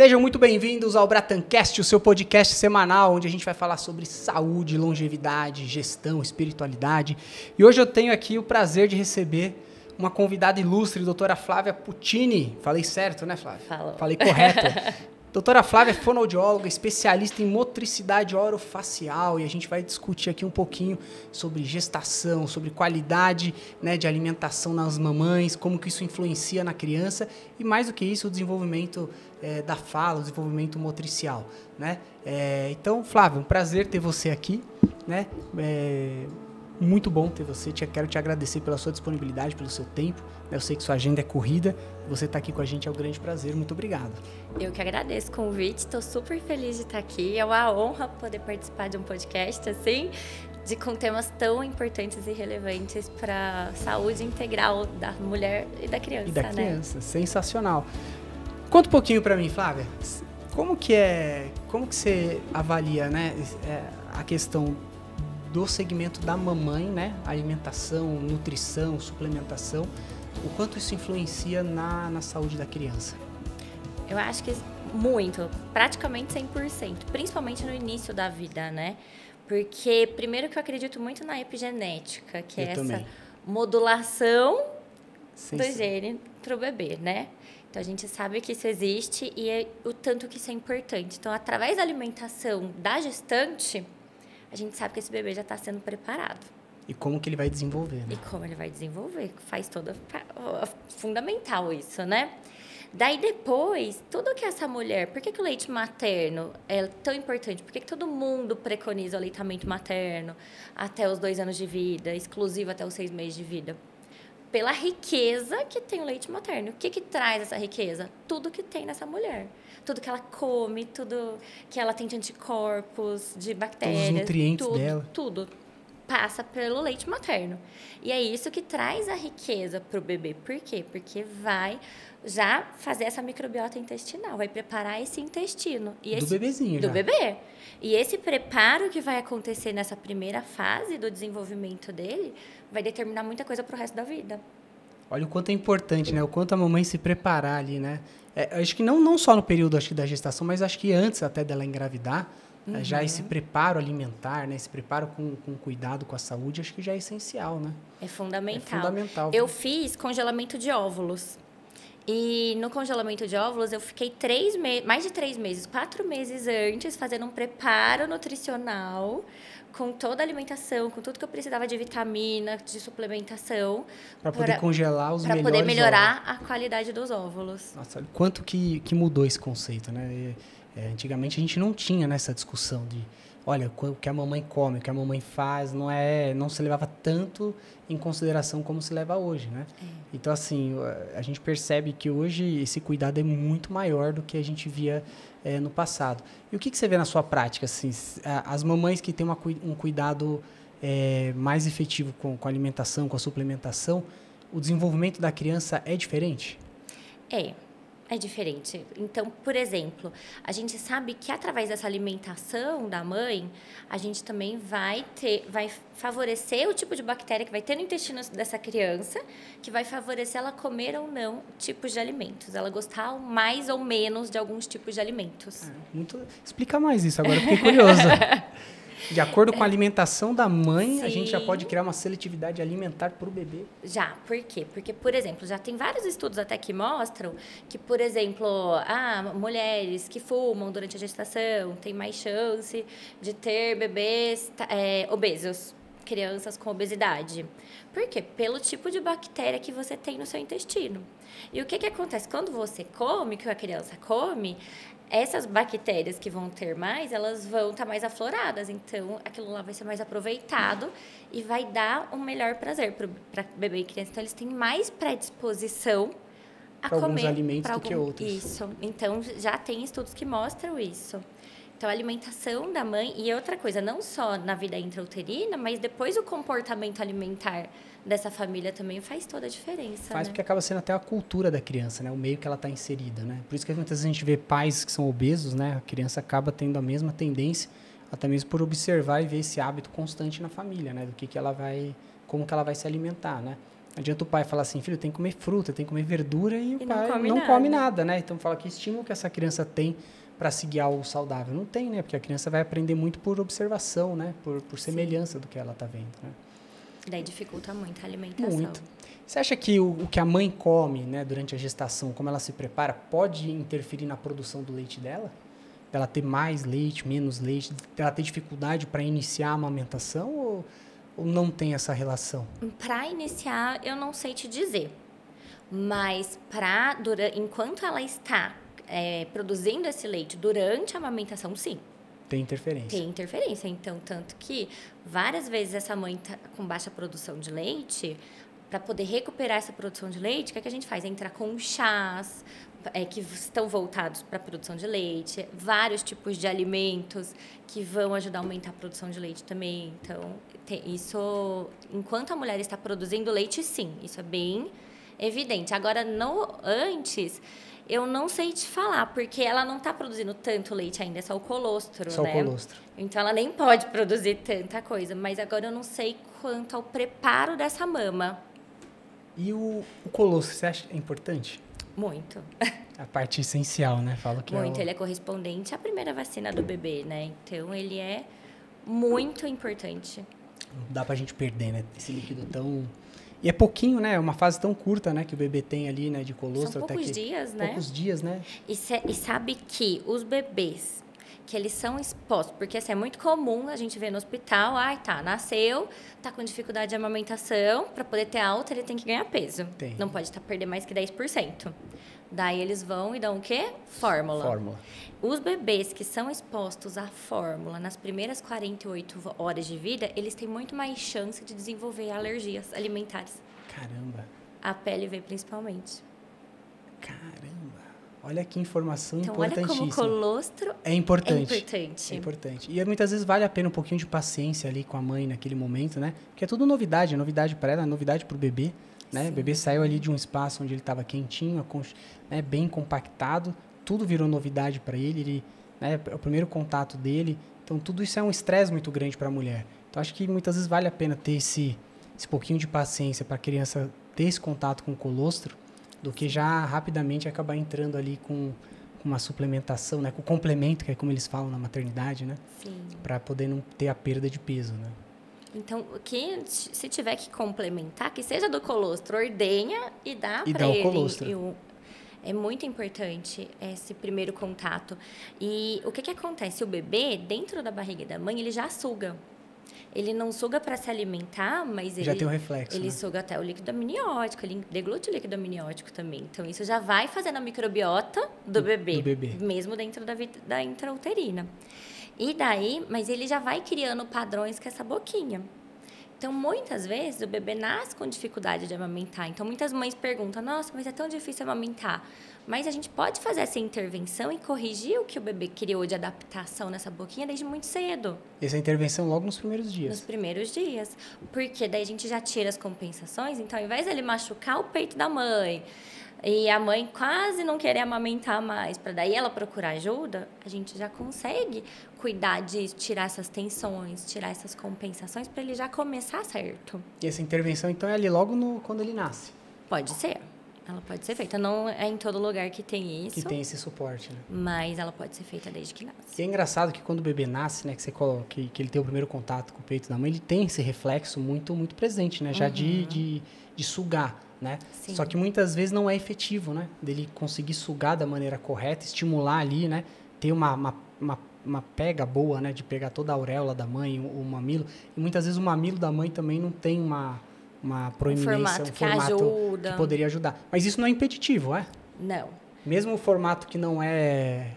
Sejam muito bem-vindos ao Bratancast, o seu podcast semanal, onde a gente vai falar sobre saúde, longevidade, gestão, espiritualidade. E hoje eu tenho aqui o prazer de receber uma convidada ilustre, doutora Flávia Puccini. Falei certo, né, Flávia? Falou. Falei correto. Doutora Flávia é fonoaudióloga, especialista em motricidade orofacial, e a gente vai discutir aqui um pouquinho sobre gestação, sobre qualidade, né, de alimentação nas mamães, como que isso influencia na criança e, mais do que isso, o desenvolvimento da fala, o desenvolvimento motricial, né? Então, Flávia, um prazer ter você aqui, né? Muito bom ter você. Quero te agradecer pela sua disponibilidade, pelo seu tempo. Eu sei que sua agenda é corrida. Você estar aqui com a gente é um grande prazer. Muito obrigado. Eu que agradeço o convite. Estou super feliz de estar aqui. É uma honra poder participar de um podcast assim, com temas tão importantes e relevantes para a saúde integral da mulher e da criança. E da criança. Sensacional. Conta um pouquinho para mim, Flávia. Como que você avalia, né, a questão do segmento da mamãe, né? Alimentação, nutrição, suplementação, o quanto isso influencia na saúde da criança? Eu acho que muito, praticamente 100%, principalmente no início da vida, né? Porque, primeiro que eu acredito muito na epigenética, que é essa modulação do gene para o bebê, né? Então, a gente sabe que isso existe e o tanto que isso é importante. Então, através da alimentação da gestante, a gente sabe que esse bebê já está sendo preparado. E como que ele vai desenvolver, né? E como ele vai desenvolver. Faz fundamental isso, né? Daí depois, tudo que essa mulher... Por que o leite materno é tão importante? Por que todo mundo preconiza o aleitamento materno até os 2 anos de vida, exclusivo até os 6 meses de vida? Pela riqueza que tem o leite materno. O que traz essa riqueza? Tudo que tem nessa mulher. Tudo que ela come, tudo que ela tem de anticorpos, de bactérias. Todos os nutrientes dela. Tudo passa pelo leite materno. E é isso que traz a riqueza para o bebê. Por quê? Porque vai já fazer essa microbiota intestinal, vai preparar esse intestino. Do bebezinho já. Do bebê. E esse preparo que vai acontecer nessa primeira fase do desenvolvimento dele vai determinar muita coisa para o resto da vida. Olha o quanto é importante, né? O quanto a mamãe se preparar ali, né? Acho que não só no período da gestação, mas acho que antes até dela engravidar, já esse preparo alimentar, né? Esse preparo com cuidado com a saúde, acho que já é essencial, né? É fundamental. É fundamental. Eu fiz congelamento de óvulos. E no congelamento de óvulos, eu fiquei mais de 3 meses, 4 meses antes, fazendo um preparo nutricional com toda a alimentação, com tudo que eu precisava de vitamina, de suplementação. Para poder congelar os melhores óvulos. Para poder melhorar óvulos. a qualidade dos óvulos. Nossa, quanto que mudou esse conceito, né? Antigamente a gente não tinha nessa discussão de, olha, o que a mamãe come, o que a mamãe faz, não se levava tanto em consideração como se leva hoje, né? Então, assim, a gente percebe que hoje esse cuidado é muito maior do que a gente via no passado. E o que você vê na sua prática, assim, as mamães que têm um cuidado mais efetivo com a alimentação, com a suplementação, o desenvolvimento da criança é diferente? É diferente. Então, por exemplo, a gente sabe que através dessa alimentação da mãe, a gente também vai favorecer o tipo de bactéria que vai ter no intestino dessa criança, que vai favorecer ela comer ou não tipos de alimentos, ela gostar mais ou menos de alguns tipos de alimentos. Explica mais isso agora, eu fiquei curiosa. De acordo com a alimentação da mãe, Sim. A gente já pode criar uma seletividade alimentar para o bebê? Já, por quê? Porque, por exemplo, já tem vários estudos até que mostram que, por exemplo, mulheres que fumam durante a gestação têm mais chance de ter bebês obesos, crianças com obesidade. Por quê? Pelo tipo de bactéria que você tem no seu intestino. E o que acontece? Quando você come, que a criança come, essas bactérias que vão ter mais, elas vão estar mais afloradas. Então, aquilo lá vai ser mais aproveitado e vai dar um melhor prazer para bebê e criança. Então, eles têm mais predisposição a comer alguns alimentos do que outros. Isso. Então, já tem estudos que mostram isso. Então, a alimentação da mãe... E outra coisa, não só na vida intrauterina, mas depois o comportamento alimentar dessa família também faz toda a diferença. Faz, né? Porque acaba sendo até a cultura da criança, né? O meio que ela está inserida, né? Por isso que muitas vezes a gente vê pais que são obesos, né? A criança acaba tendo a mesma tendência, até mesmo por observar e ver esse hábito constante na família, né? Do que ela vai... Como que ela vai se alimentar, né? Não adianta o pai falar assim, filho, tem que comer fruta, tem que comer verdura, e o pai come não nada. come nada, né? Então fala que estímulo que essa criança tem para seguir algo saudável. Não tem, né? Porque a criança vai aprender muito por observação, né? Por semelhança do que ela está vendo, né? Daí dificulta muito a alimentação. Muito. Você acha que o que a mãe come, né, durante a gestação, como ela se prepara, pode interferir na produção do leite dela? Ela ter mais leite, menos leite? Ela ter dificuldade para iniciar a amamentação ou não tem essa relação? Para iniciar, eu não sei te dizer. Mas enquanto ela está produzindo esse leite durante a amamentação, sim. Tem interferência. Tem interferência. Então, tanto que várias vezes essa mãe tá com baixa produção de leite, para poder recuperar essa produção de leite, o que a gente faz? Entra com chás que estão voltados para a produção de leite, vários tipos de alimentos que vão ajudar a aumentar a produção de leite também. Então, isso, enquanto a mulher está produzindo leite, sim, isso é bem evidente. Agora, antes, eu não sei te falar, porque ela não está produzindo tanto leite ainda, é só o colostro, Só né? o colostro. Então, ela nem pode produzir tanta coisa. Mas agora eu não sei quanto ao preparo dessa mama. E o colostro, você acha importante? Muito. A parte essencial, né? Falo que Muito. Ele é correspondente à primeira vacina do bebê, né? Então, ele é muito importante. Não dá pra gente perder, né? Esse líquido tão... E é pouquinho, né? É uma fase tão curta, né? Que o bebê tem ali, né? De colostro. São poucos dias, né? Poucos dias, né? E sabe que os bebês que eles são expostos, porque assim, é muito comum a gente ver no hospital, nasceu, tá com dificuldade de amamentação, para poder ter alta ele tem que ganhar peso. Tem. Não pode perder mais que 10%. Daí eles vão e dão o quê? Fórmula. Os bebês que são expostos à fórmula nas primeiras 48 horas de vida, eles têm muito mais chance de desenvolver alergias alimentares. Caramba. A PLV principalmente. Caramba. Olha que informação Então, importantíssima. olha como o colostro é importante. É importante. E muitas vezes vale a pena um pouquinho de paciência ali com a mãe naquele momento, né? Porque é tudo novidade. É novidade para ela, é novidade para o bebê. Né? O bebê saiu ali de um espaço onde ele estava quentinho, né? Bem compactado. Tudo virou novidade para ele. Né? É o primeiro contato dele. Então, tudo isso é um estresse muito grande para a mulher. Então, acho que muitas vezes vale a pena ter esse pouquinho de paciência para a criança ter esse contato com o colostro, do que já rapidamente acabar entrando ali com uma suplementação, né? Com o complemento, que é como eles falam na maternidade, né? Sim. Para poder não ter a perda de peso, né? Então, se tiver que complementar, que seja do colostro, ordenha e dá para ele. E dá o colostro. É muito importante esse primeiro contato. E o que acontece? O bebê, dentro da barriga da mãe, ele já suga. Ele não suga para se alimentar, mas já tem um reflexo. Ele né? suga até o líquido amniótico, ele deglute o líquido amniótico também. Então, isso já vai fazendo a microbiota do bebê. Mesmo dentro da intrauterina. E daí, mas ele já vai criando padrões com essa boquinha. Então, muitas vezes, o bebê nasce com dificuldade de amamentar. Então, muitas mães perguntam, nossa, mas é tão difícil amamentar. Mas a gente pode fazer essa intervenção e corrigir o que o bebê criou de adaptação nessa boquinha desde muito cedo. Essa intervenção logo nos primeiros dias. Nos primeiros dias. Porque daí a gente já tira as compensações. Então, ao invés dele machucar o peito da mãe e a mãe quase não querer amamentar mais, para daí ela procurar ajuda, a gente já consegue cuidar de tirar essas tensões, tirar essas compensações para ele já começar certo. E essa intervenção, então, é ali logo quando ele nasce? Pode ser. Ela pode ser feita. Não é em todo lugar que tem isso. Que tem esse suporte, né? Mas ela pode ser feita desde que nasce. E é engraçado que quando o bebê nasce, né, que você coloca, que ele tem o primeiro contato com o peito da mãe, ele tem esse reflexo muito, muito presente, né? Já de sugar, né? Sim. Só que muitas vezes não é efetivo, né? Dele conseguir sugar da maneira correta, estimular ali, né? Ter uma pega boa, né? De pegar toda a auréola da mãe, o mamilo. E muitas vezes o mamilo da mãe também não tem uma proeminência, um formato que poderia ajudar. Mas isso não é impeditivo, é? Não. Mesmo o formato que não é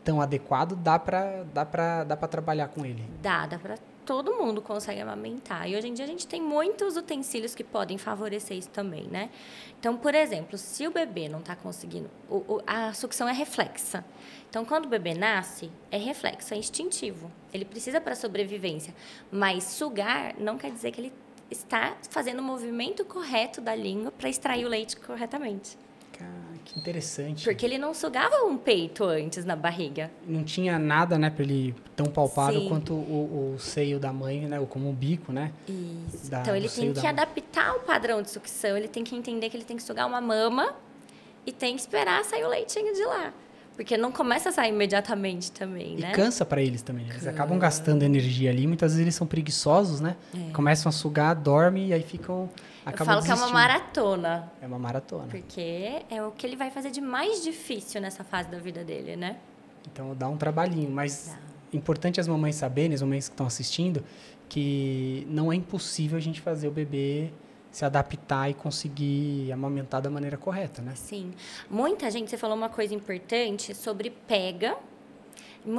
tão adequado, dá para trabalhar com ele? Dá para todo mundo consegue amamentar. E hoje em dia a gente tem muitos utensílios que podem favorecer isso também, né? Então, por exemplo, se o bebê não está conseguindo... a sucção é reflexa. Então, quando o bebê nasce, é reflexo, é instintivo. Ele precisa para sobrevivência. Mas sugar não quer dizer que ele está fazendo o movimento correto da língua para extrair o leite corretamente. Que interessante. Porque ele não sugava um peito antes na barriga. Não tinha nada, né, para ele tão palpável Sim. quanto o seio da mãe, né, ou como o bico, né? Isso. Da- Então, ele do tem seio que da mãe. adaptar o padrão de sucção, ele tem que entender que ele tem que sugar uma mama e tem que esperar sair o leitinho de lá. Porque não começa a sair imediatamente também, E né? cansa para eles também. Eles acabam gastando energia ali. Muitas vezes eles são preguiçosos, né? Começam a sugar, dormem e aí ficam... Eu acabam falo que é uma desistindo. maratona. É uma maratona. Porque é o que ele vai fazer de mais difícil nessa fase da vida dele, né? Então dá um trabalhinho. Mas Dá. importante as mamães saberem, as mamães que estão assistindo, que não é impossível a gente fazer o bebê se adaptar e conseguir amamentar da maneira correta, né? Sim. Muita gente, você falou uma coisa importante sobre pega.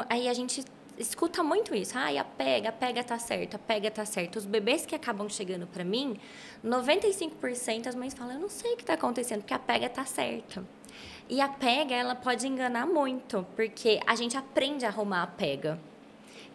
Aí a gente escuta muito isso. Ai, a pega tá certo, a pega tá certo. Os bebês que acabam chegando para mim, 95% as mães falam, eu não sei o que tá acontecendo, porque a pega tá certa. E a pega, ela pode enganar muito, porque a gente aprende a arrumar a pega.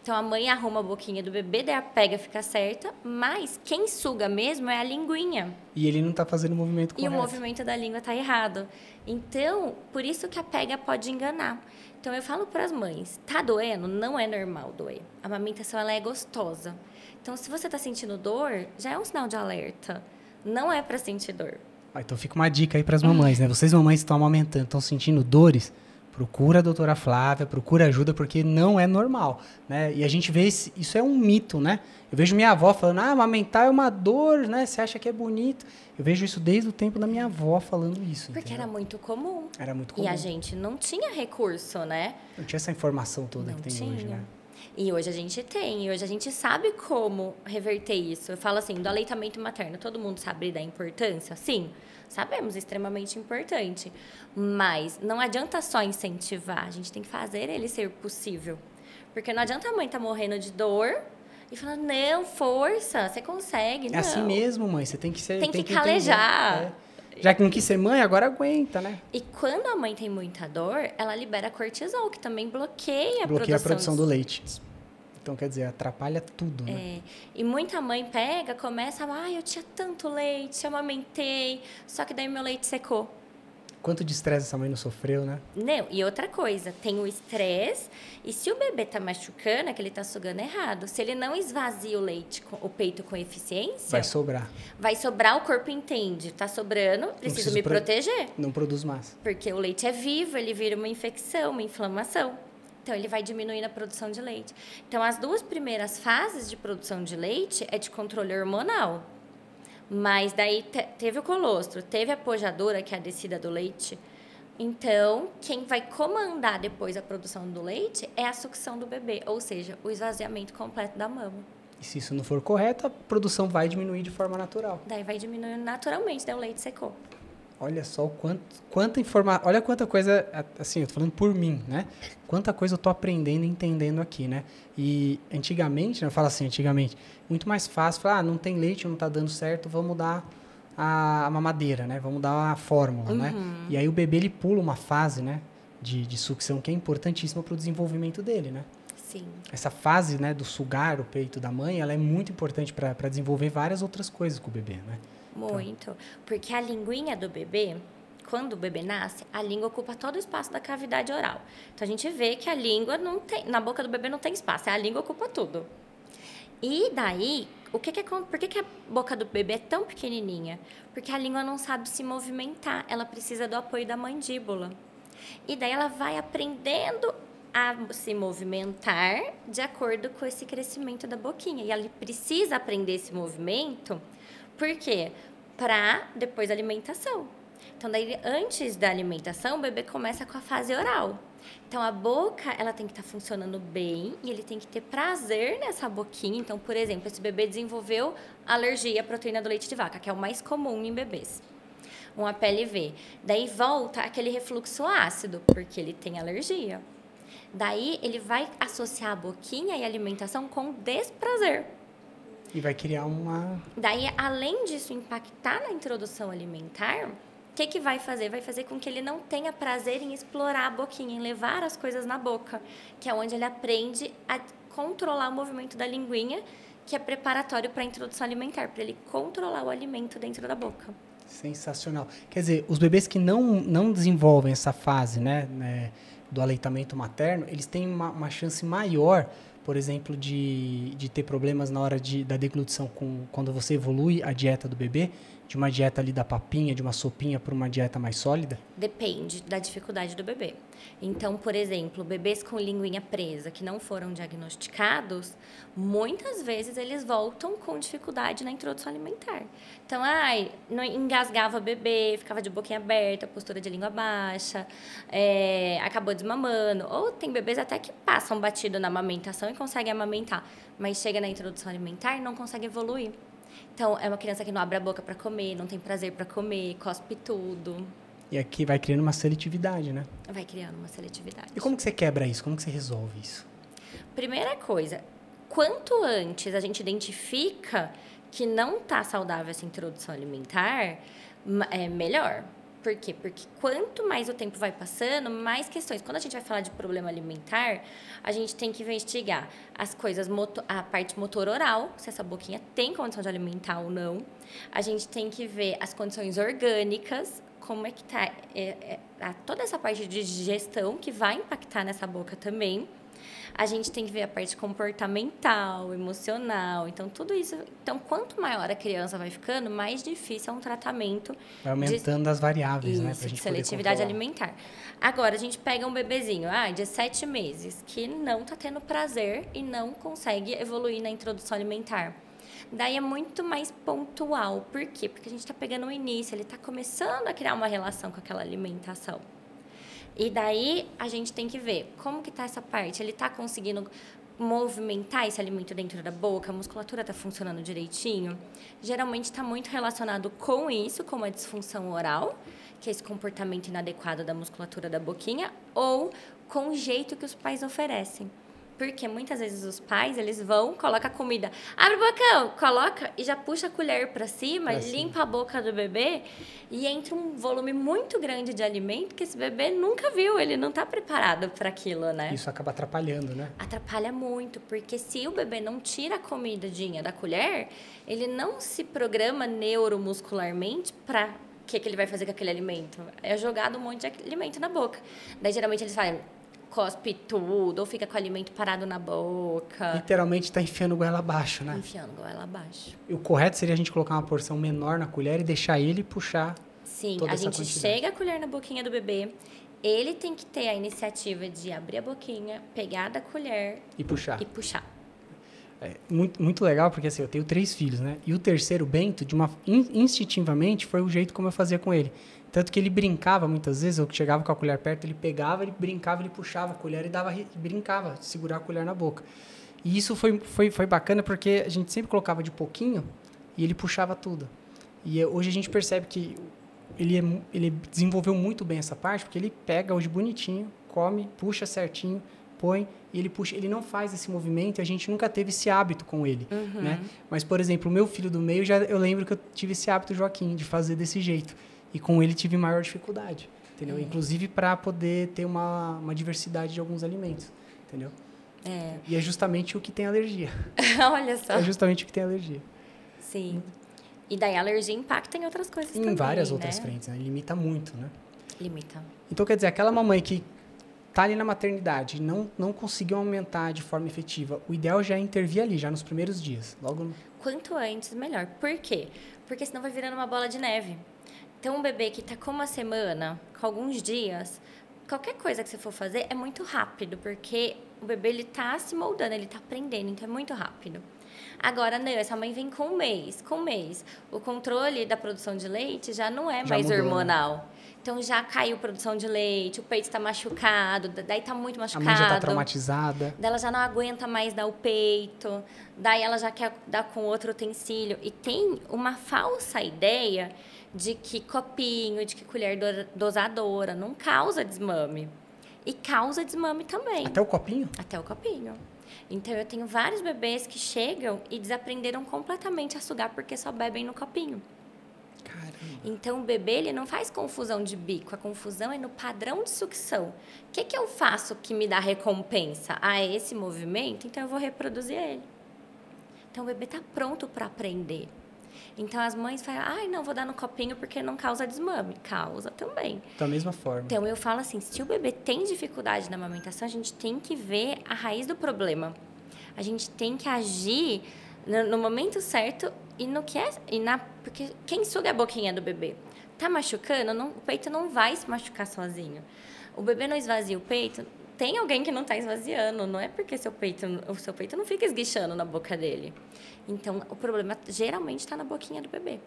Então, a mãe arruma a boquinha do bebê, daí a pega fica certa, mas quem suga mesmo é a linguinha. E ele não está fazendo o movimento E correto. o movimento da língua está errado. Então, por isso que a pega pode enganar. Então, eu falo para as mães, tá doendo? Não é normal doer. A amamentação, ela é gostosa. Então, se você está sentindo dor, já é um sinal de alerta. Não é para sentir dor. Ah, então fica uma dica aí para as mamães, né? Vocês mamães que estão amamentando, estão sentindo dores, procura a doutora Flávia, procura ajuda, porque não é normal, né? E a gente vê, isso é um mito, né? Eu vejo minha avó falando, amamentar é uma dor, né? Você acha que é bonito? Eu vejo isso desde o tempo da minha avó falando isso. Porque entendeu? era muito comum. Era muito comum. E a gente não tinha recurso, né? Não tinha essa informação toda Não que tem tinha. hoje, né? E hoje a gente tem, e hoje a gente sabe como reverter isso. Eu falo assim, do aleitamento materno, todo mundo sabe da importância? Sim, sabemos, extremamente importante. Mas não adianta só incentivar, a gente tem que fazer ele ser possível. Porque não adianta a mãe estar morrendo de dor e falar, não, força, você consegue. É não. assim mesmo, mãe, você tem que ser... Tem que entender, calejar. é. Já que não quis ser mãe, agora aguenta, né? E quando a mãe tem muita dor, ela libera cortisol, que também bloqueia Bloqueia a produção de do leite. Então, quer dizer, atrapalha tudo, né? É, e muita mãe pega, começa, eu tinha tanto leite, eu amamentei, só que daí meu leite secou. Quanto de estresse essa mãe não sofreu, né? Não, e outra coisa, tem o estresse, e se o bebê tá machucando, é que ele tá sugando errado. Se ele não esvazia o leite, o peito com eficiência, Vai sobrar. vai sobrar, o corpo entende, tá sobrando, preciso me proteger. Não produz massa. Porque o leite é vivo, ele vira uma infecção, uma inflamação. Então, ele vai diminuindo a produção de leite. Então, as duas primeiras fases de produção de leite é de controle hormonal. Mas daí teve o colostro, teve a pojadura, que é a descida do leite. Então, quem vai comandar depois a produção do leite é a sucção do bebê, ou seja, o esvaziamento completo da mama. E se isso não for correto, a produção vai diminuir de forma natural. Daí vai diminuindo naturalmente, daí o leite secou. Olha só quanta informação, olha quanta coisa, assim, eu tô falando por mim, né? Quanta coisa eu tô aprendendo e entendendo aqui, né? E antigamente, né, eu falo assim, antigamente, muito mais fácil, falar, não tem leite, não tá dando certo, vamos mudar a mamadeira, né? Vamos mudar a fórmula, né? E aí o bebê, ele pula uma fase, né, de sucção que é importantíssima para o desenvolvimento dele, né? Sim. Essa fase, né, do sugar o peito da mãe, ela é muito importante para desenvolver várias outras coisas com o bebê, né? Muito. Porque a linguinha do bebê, quando o bebê nasce, a língua ocupa todo o espaço da cavidade oral. Então, a gente vê que a língua não tem... Na boca do bebê não tem espaço, a língua ocupa tudo. E daí, por que a boca do bebê é tão pequenininha? Porque a língua não sabe se movimentar, ela precisa do apoio da mandíbula. E daí, ela vai aprendendo a se movimentar de acordo com esse crescimento da boquinha. E ela precisa aprender esse movimento... Por quê? Para depois da alimentação. Então, daí, antes da alimentação, o bebê começa com a fase oral. Então, a boca, ela tem que estar funcionando bem e ele tem que ter prazer nessa boquinha. Então, por exemplo, esse bebê desenvolveu alergia à proteína do leite de vaca, que é o mais comum em bebês. Um APLV. Daí, volta aquele refluxo ácido, porque ele tem alergia. Daí, ele vai associar a boquinha e a alimentação com desprazer. E vai criar uma... Daí, além disso impactar na introdução alimentar, o que vai fazer? Vai fazer com que ele não tenha prazer em explorar a boquinha, em levar as coisas na boca, que é onde ele aprende a controlar o movimento da linguinha, que é preparatório para a introdução alimentar, para ele controlar o alimento dentro da boca. Sensacional. Quer dizer, os bebês que não desenvolvem essa fase, né, do aleitamento materno, eles têm uma chance maior, por exemplo, de ter problemas na hora da deglutição quando você evolui a dieta do bebê, de uma dieta ali da papinha, de uma sopinha para uma dieta mais sólida? Depende da dificuldade do bebê. Então, por exemplo, bebês com linguinha presa que não foram diagnosticados, muitas vezes eles voltam com dificuldade na introdução alimentar. Então, não engasgava o bebê, ficava de boquinha aberta, postura de língua baixa, acabou desmamando. Ou tem bebês até que passam batido na amamentação e conseguem amamentar, mas chega na introdução alimentar e não consegue evoluir. Então, é uma criança que não abre a boca para comer, não tem prazer para comer, cospe tudo. E aqui vai criando uma seletividade, né? Vai criando uma seletividade. E como que você quebra isso? Como que você resolve isso? Primeira coisa, quanto antes a gente identifica que não está saudável essa introdução alimentar, é melhor. Por quê? Porque quanto mais o tempo vai passando, mais questões. Quando a gente vai falar de problema alimentar, a gente tem que investigar as coisas, a parte motor oral, se essa boquinha tem condição de alimentar ou não. A gente tem que ver as condições orgânicas, como é que está toda essa parte de digestão que vai impactar nessa boca também. A gente tem que ver a parte comportamental, emocional, então tudo isso. Então, quanto maior a criança vai ficando, mais difícil é um tratamento. Vai aumentando as variáveis, isso, né? Pra gente seletividade alimentar. Agora, a gente pega um bebezinho de 7 meses que não está tendo prazer e não consegue evoluir na introdução alimentar. Daí é muito mais pontual. Por quê? Porque a gente está pegando o início, ele está começando a criar uma relação com aquela alimentação. E daí a gente tem que ver como que está essa parte. Ele está conseguindo movimentar esse alimento dentro da boca? A musculatura está funcionando direitinho? Geralmente está muito relacionado com isso, com a disfunção oral, que é esse comportamento inadequado da musculatura da boquinha, ou com o jeito que os pais oferecem. Porque muitas vezes os pais, eles vão, colocam a comida, abre o bocão, coloca e já puxa a colher para cima, limpa a boca do bebê e entra um volume muito grande de alimento que esse bebê nunca viu, ele não está preparado para aquilo, né? Isso acaba atrapalhando, né? Atrapalha muito, porque se o bebê não tira a comidinha da colher, ele não se programa neuromuscularmente para que ele vai fazer com aquele alimento. É jogado um monte de alimento na boca. Daí, geralmente, eles falam, cospe tudo, ou fica com o alimento parado na boca. Literalmente está enfiando goela abaixo, né? Enfiando goela abaixo. E o correto seria a gente colocar uma porção menor na colher e deixar ele puxar. Sim, toda a essa gente quantidade. chega a colher na boquinha do bebê, ele tem que ter a iniciativa de abrir a boquinha, pegar da colher E puxar. É muito legal, porque assim, eu tenho 3 filhos, né? E o terceiro, Bento, instintivamente, foi o jeito como eu fazia com ele. Tanto que ele brincava muitas vezes, eu chegava com a colher perto, ele pegava, ele brincava, ele puxava a colher e brincava, de segurar a colher na boca. E isso foi bacana porque a gente sempre colocava de pouquinho e ele puxava tudo. E hoje a gente percebe que ele desenvolveu muito bem essa parte, porque ele pega hoje bonitinho, come, puxa certinho, põe e ele puxa. Ele não faz esse movimento e a gente nunca teve esse hábito com ele, né? Mas, por exemplo, o meu filho do meio, eu lembro que eu tive esse hábito, Joaquim, de fazer desse jeito. E com ele tive maior dificuldade, entendeu? Inclusive para poder ter uma diversidade de alguns alimentos, entendeu? E é justamente o que tem alergia. Olha só. É justamente o que tem alergia. Sim. E daí a alergia impacta em outras coisas também, em várias né? outras frentes, né? Limita muito, né? Limita. Então, quer dizer, aquela mamãe que tá ali na maternidade e não conseguiu aumentar de forma efetiva, o ideal já é intervir ali, já nos primeiros dias. Quanto antes, melhor. Por quê? Porque senão vai virando uma bola de neve. Então, um bebê que está com uma semana, com alguns dias, qualquer coisa que você for fazer é muito rápido, porque o bebê está se moldando, ele está aprendendo, então é muito rápido. Agora, não, essa mãe vem com um mês. O controle da produção de leite já não é mais mudou, hormonal. Né? Então, já caiu a produção de leite, o peito está machucado, daí está muito machucado. A mãe já está traumatizada. Daí ela já não aguenta mais dar o peito, daí ela já quer dar com outro utensílio. E tem uma falsa ideia de que copinho, de que colher dosadora não causa desmame. E causa desmame também. Até o copinho? Até o copinho. Então, eu tenho vários bebês que chegam e desaprenderam completamente a sugar porque só bebem no copinho. Caramba. Então, o bebê ele não faz confusão de bico. A confusão é no padrão de sucção. O que eu faço que me dá recompensa? Esse movimento? Então, eu vou reproduzir ele. Então, o bebê está pronto para aprender. Então, as mães falam, ai, não, vou dar no copinho porque não causa desmame. Causa também. Da mesma forma. Então, eu falo assim, se o bebê tem dificuldade na amamentação, a gente tem que ver a raiz do problema. A gente tem que agir no momento certo e no que é... porque quem suga é a boquinha do bebê. Tá machucando, o peito não vai se machucar sozinho. O bebê não esvazia o peito, tem alguém que não está esvaziando. Não é porque o seu peito não fica esguichando na boca dele. Então, o problema geralmente está na boquinha do bebê.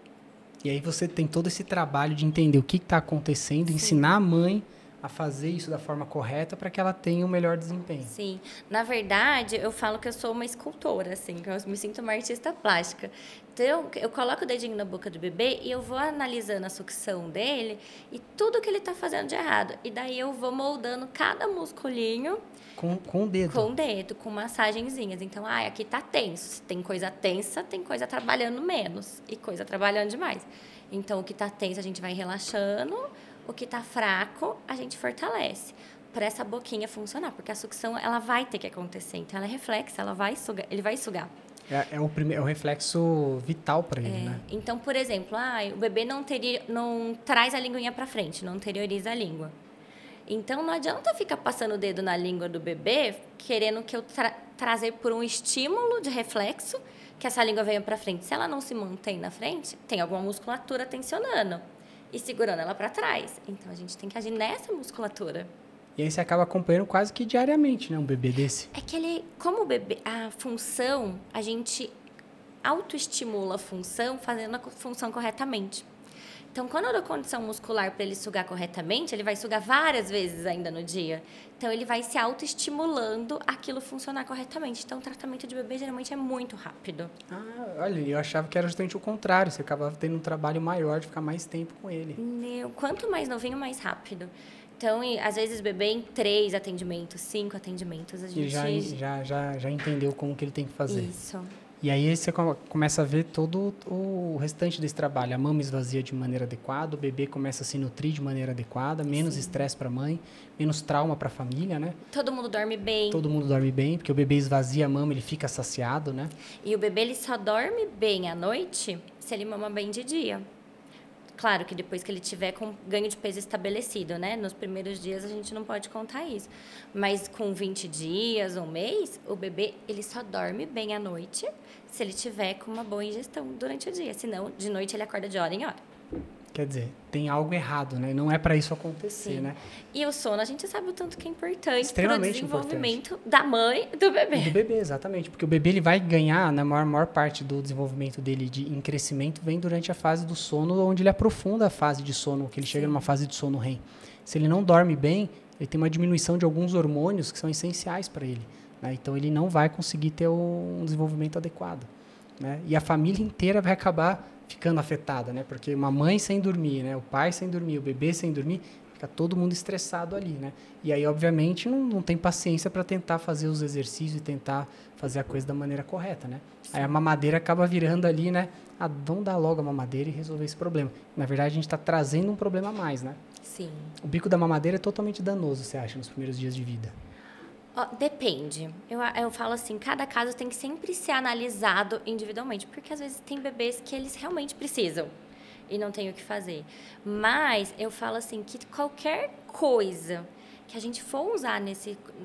E aí você tem todo esse trabalho de entender o que está acontecendo, ensinar a mãe a fazer isso da forma correta para que ela tenha o melhor desempenho. Sim. Na verdade, eu falo que eu sou uma escultora, assim, que eu me sinto uma artista plástica. Então, eu coloco o dedinho na boca do bebê e eu vou analisando a sucção dele e tudo que ele está fazendo de errado. E daí eu vou moldando cada musculinho com o dedo. Com o dedo, com massagenzinhas. Então, aqui tá tenso. Se tem coisa tensa, tem coisa trabalhando menos e coisa trabalhando demais. Então, o que tá tenso, a gente vai relaxando. O que tá fraco, a gente fortalece. Para essa boquinha funcionar. Porque a sucção, ela vai ter que acontecer. Então, ela é reflexa, ele vai sugar. É o reflexo vital para ele, né? Então, por exemplo, o bebê não traz a linguinha para frente, não anterioriza a língua. Então, não adianta ficar passando o dedo na língua do bebê, querendo que eu trazer por um estímulo de reflexo, que essa língua venha para frente. Se ela não se mantém na frente, tem alguma musculatura tensionando e segurando ela para trás. Então, a gente tem que agir nessa musculatura. E aí você acaba acompanhando quase que diariamente, né? Um bebê desse. É que como o bebê, a função, a gente autoestimula a função fazendo a função corretamente. Então, quando eu dou condição muscular para ele sugar corretamente, ele vai sugar várias vezes ainda no dia. Então, ele vai se autoestimulando aquilo funcionar corretamente. Então, o tratamento de bebê geralmente é muito rápido. Olha, eu achava que era justamente o contrário. Você acabava tendo um trabalho maior de ficar mais tempo com ele. Quanto mais novinho, mais rápido. Então, às vezes, o bebê em 3 atendimentos, 5 atendimentos, a gente... Ele já entendeu como que ele tem que fazer. Isso. E aí você começa a ver todo o restante desse trabalho. A mama esvazia de maneira adequada, o bebê começa a se nutrir de maneira adequada, menos estresse para a mãe, menos trauma para a família, né? Todo mundo dorme bem. Todo mundo dorme bem, porque o bebê esvazia a mama, ele fica saciado, né? E o bebê, ele só dorme bem à noite se ele mama bem de dia. Claro que depois que ele tiver com ganho de peso estabelecido, né? Nos primeiros dias a gente não pode contar isso. Mas com 20 dias, um mês, o bebê, ele só dorme bem à noite se ele tiver com uma boa ingestão durante o dia. Senão, de noite ele acorda de hora em hora. Quer dizer, tem algo errado, né? Não é para isso acontecer, Sim. né? E o sono, a gente sabe o tanto que é importante para o Extremamente desenvolvimento da mãe e do bebê. Do bebê, exatamente. Porque o bebê ele vai ganhar, na maior parte do desenvolvimento dele em crescimento, vem durante a fase do sono, onde ele aprofunda a fase de sono, que ele chega numa fase de sono REM. Se ele não dorme bem, ele tem uma diminuição de alguns hormônios que são essenciais para ele, né? Então, ele não vai conseguir ter um desenvolvimento adequado, né? E a família inteira vai acabar ficando afetada, né? Porque uma mãe sem dormir, né? O pai sem dormir, o bebê sem dormir, fica todo mundo estressado ali, né? E aí, obviamente, não tem paciência para tentar fazer os exercícios e tentar fazer a coisa da maneira correta, né? Sim. Aí a mamadeira acaba virando ali, né? Vamos dar logo a mamadeira e resolver esse problema. Na verdade, a gente está trazendo um problema a mais, né? Sim. O bico da mamadeira é totalmente danoso, você acha, nos primeiros dias de vida? Depende. Eu falo assim, cada caso tem que sempre ser analisado individualmente, porque às vezes tem bebês que eles realmente precisam e não tem o que fazer. Mas eu falo assim, que qualquer coisa que a gente for usar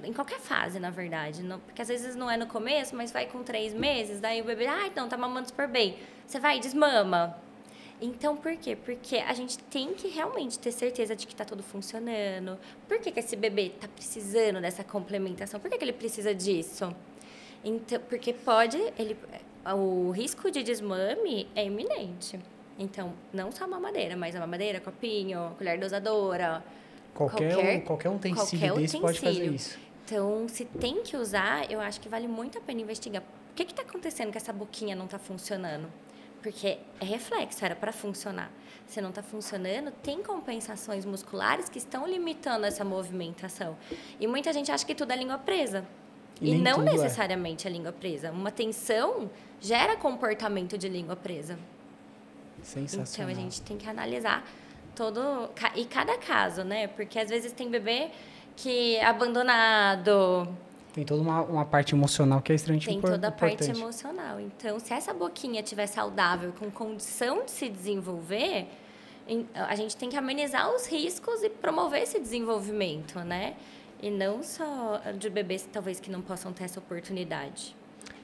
em qualquer fase, na verdade, porque às vezes não é no começo, mas vai com 3 meses, daí o bebê, então tá mamando super bem. Você vai e desmama. Então, por quê? Porque a gente tem que realmente ter certeza de que está tudo funcionando. Por que esse bebê está precisando dessa complementação? Por que ele precisa disso? Então, porque o risco de desmame é iminente. Então, não só a mamadeira, mas a mamadeira, copinho, colher dosadora. Qualquer utensílio desse pode fazer isso. Então, se tem que usar, eu acho que vale muito a pena investigar. O que está acontecendo que essa boquinha não está funcionando? Porque é reflexo, era para funcionar. Se não está funcionando, tem compensações musculares que estão limitando essa movimentação. E muita gente acha que tudo é língua presa. E não necessariamente é língua presa. Uma tensão gera comportamento de língua presa. Sensacional. Então, a gente tem que analisar cada caso, né? Porque às vezes tem bebê que é abandonado, Tem toda uma parte emocional que é extremamente Tem importante. toda a parte emocional. Então, se essa boquinha estiver saudável, com condição de se desenvolver, a gente tem que amenizar os riscos e promover esse desenvolvimento, né? E não só de bebês, talvez, que não possam ter essa oportunidade.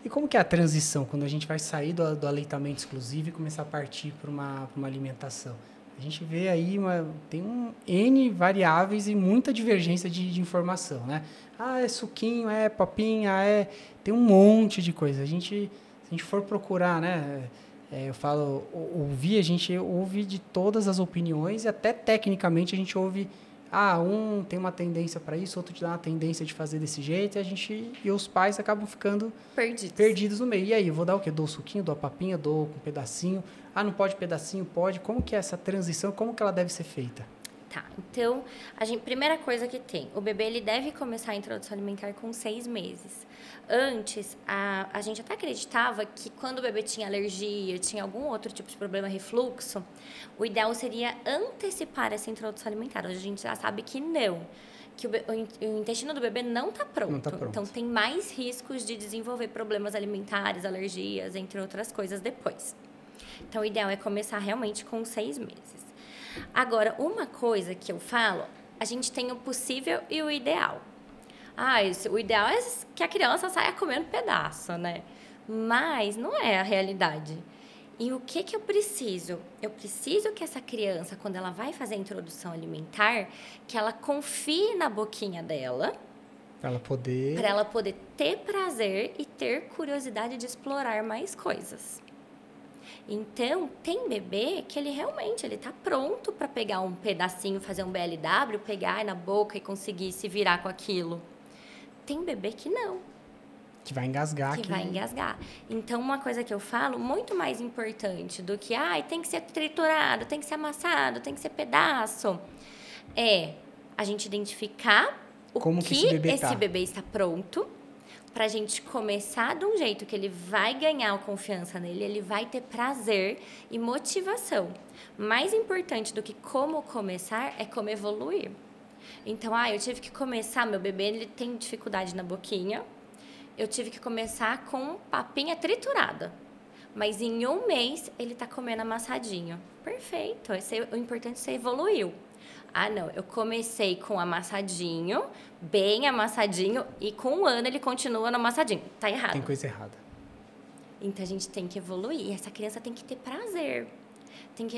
E como que é a transição, quando a gente vai sair do aleitamento exclusivo e começar a partir para uma alimentação? A gente vê aí, tem N variáveis e muita divergência de informação, né? Ah, é suquinho, é papinha, tem um monte de coisa. Se a gente for procurar, né? Eu falo, a gente ouve de todas as opiniões e até tecnicamente a gente ouve, um tem uma tendência para isso, outro te dá uma tendência de fazer desse jeito, e os pais acabam ficando perdidos no meio. E aí, eu vou dar o quê? Dou o suquinho, dou a papinha, dou com um pedacinho. Não pode pedacinho? Pode. Como que é essa transição? Como que ela deve ser feita? Tá, então, primeira coisa que tem, o bebê ele deve começar a introdução alimentar com 6 meses. Antes, a gente até acreditava que quando o bebê tinha alergia, tinha algum outro tipo de problema, refluxo, o ideal seria antecipar essa introdução alimentar. Hoje a gente já sabe que não, que o intestino do bebê não está pronto. Não tá pronto. Então, tem mais riscos de desenvolver problemas alimentares, alergias, entre outras coisas depois. Então, o ideal é começar realmente com 6 meses. Agora, uma coisa que eu falo, a gente tem o possível e o ideal. O ideal é que a criança saia comendo pedaço, né? Mas não é a realidade. E o que eu preciso? Eu preciso que essa criança, quando ela vai fazer a introdução alimentar, que ela confie na boquinha dela. Para ela poder ter prazer e ter curiosidade de explorar mais coisas. Então, tem bebê que ele realmente está pronto para pegar um pedacinho, fazer um BLW, pegar na boca e conseguir se virar com aquilo. Tem bebê que não. Que vai engasgar. Vai engasgar. Então, uma coisa que eu falo, muito mais importante do que, tem que ser triturado, tem que ser amassado, tem que ser pedaço, é a gente identificar como que esse bebê está pronto, para a gente começar de um jeito que ele vai ganhar confiança nele, ele vai ter prazer e motivação. Mais importante do que como começar é como evoluir. Então, eu tive que começar, meu bebê ele tem dificuldade na boquinha, eu tive que começar com papinha triturada. Mas em 1 mês ele está comendo amassadinho. Perfeito, o importante é você evoluiu. Não, eu comecei com amassadinho, bem amassadinho, e com 1 ano ele continua no amassadinho. Tá errado. Tem coisa errada. Então, a gente tem que evoluir. Essa criança tem que ter prazer.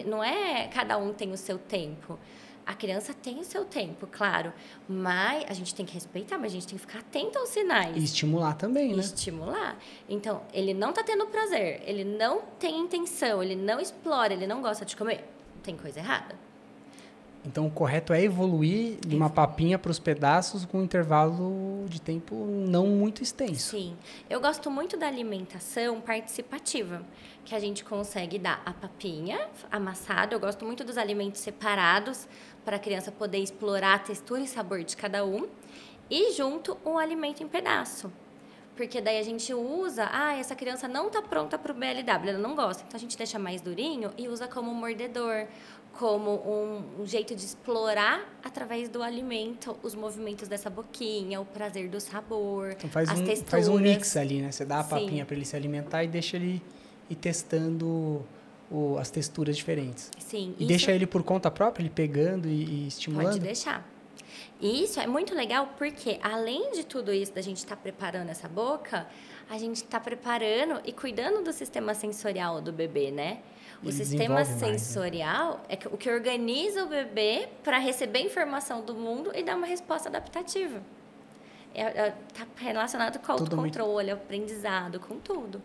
Não é cada um tem o seu tempo. A criança tem o seu tempo, claro. Mas a gente tem que respeitar, mas a gente tem que ficar atento aos sinais. E estimular também, né? Estimular. Então, ele não tá tendo prazer, ele não tem intenção, ele não explora, ele não gosta de comer. Tem coisa errada. Então, o correto é evoluir de uma papinha para os pedaços com um intervalo de tempo não muito extenso. Sim. Eu gosto muito da alimentação participativa, que a gente consegue dar a papinha amassada. Eu gosto muito dos alimentos separados, para a criança poder explorar a textura e sabor de cada um. E junto, um alimento em pedaço. Porque daí a gente usa, essa criança não está pronta para o BLW, ela não gosta. Então, a gente deixa mais durinho e usa como mordedor, como um jeito de explorar, através do alimento, os movimentos dessa boquinha, o prazer do sabor, então texturas. Faz um mix ali, né? Você dá a papinha para ele se alimentar e deixa ele ir testando as texturas diferentes. Sim. E deixa ele por conta própria, ele pegando e estimulando? Pode deixar. E isso é muito legal porque, além de tudo isso, da gente estar preparando essa boca, a gente está preparando e cuidando do sistema sensorial do bebê, né? O sistema sensorial é o que organiza o bebê para receber informação do mundo e dar uma resposta adaptativa. Está relacionado com o autocontrole, aprendizado, com tudo.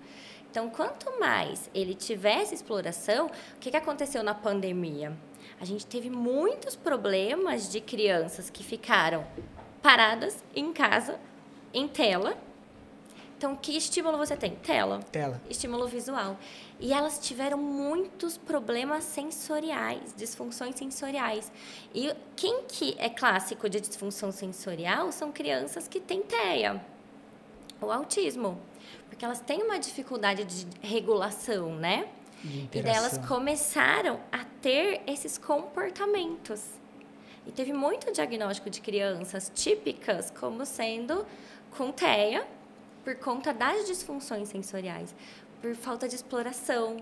Então, quanto mais ele tiver essa exploração, o que aconteceu na pandemia? A gente teve muitos problemas de crianças que ficaram paradas em casa, em tela. Então, que estímulo você tem? Tela. Estímulo visual. E elas tiveram muitos problemas sensoriais, disfunções sensoriais. E quem que é clássico de disfunção sensorial são crianças que têm TEA, o autismo. Porque elas têm uma dificuldade de regulação, né? E daí elas começaram a ter esses comportamentos. E teve muito diagnóstico de crianças típicas como sendo com TEA por conta das disfunções sensoriais, por falta de exploração,